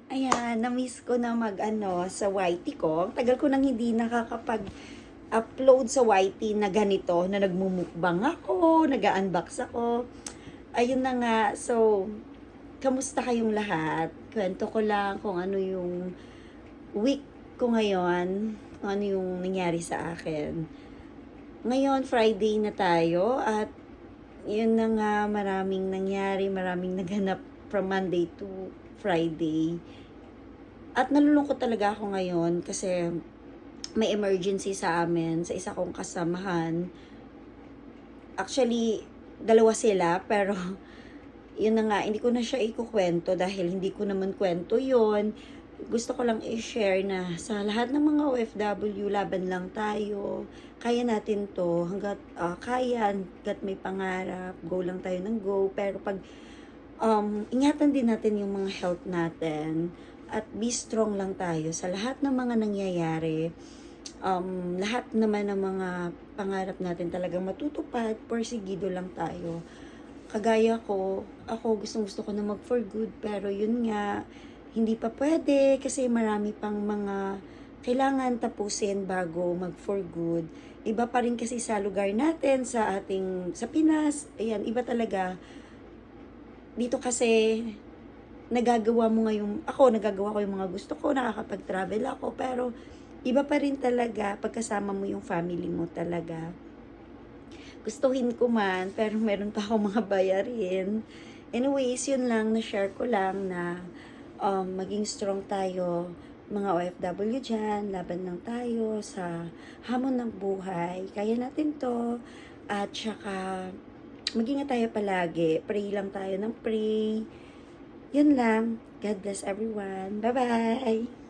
Ayan, na-miss ko na mag-ano sa YT ko. Tagal ko nang hindi nakakapag-upload sa YT na ganito, na nagmumukbang ako, nag-unbox ako. Ayun na nga, so, kamusta kayong lahat? Kwento ko lang kung ano yung week ko ngayon, kung ano yung nangyari sa akin. Ngayon, Friday na tayo at yun na nga, maraming nangyari, maraming naghanap from Monday to Friday. At nalulungkot talaga ako ngayon kasi may emergency sa amin, sa isa kong kasamahan. Actually, dalawa sila, pero yun na nga, hindi ko na siya ikukwento dahil hindi ko naman kwento yun. Gusto ko lang i-share na sa lahat ng mga OFW, laban lang tayo. Kaya natin to hanggat kaya, hanggat may pangarap, go lang tayo ng go. Pero pag ingatan din natin yung mga health natin at be strong lang tayo sa lahat ng mga nangyayari. Lahat naman ng mga pangarap natin talagang matutupad, porsigido lang tayo. Kagaya ko, ako gusto ko na mag for good, pero yun nga, hindi pa pwede kasi marami pang mga kailangan tapusin bago mag for good. Iba pa rin kasi sa lugar natin, sa Pinas, ayan, iba talaga. Dito kasi, nagagawa ko yung mga gusto ko, nakakapag-travel ako, pero iba pa rin talaga pagkasama mo yung family mo talaga. Gustuhin ko man, pero meron pa akong mga bayarin. Anyways, yun lang, na-share ko lang na maging strong tayo, mga OFW dyan, laban lang tayo sa hamon ng buhay. Kaya natin to. At saka, mag-ingat tayo palagi. Pray lang tayo ng pray. Yun lang. God bless everyone. Bye-bye!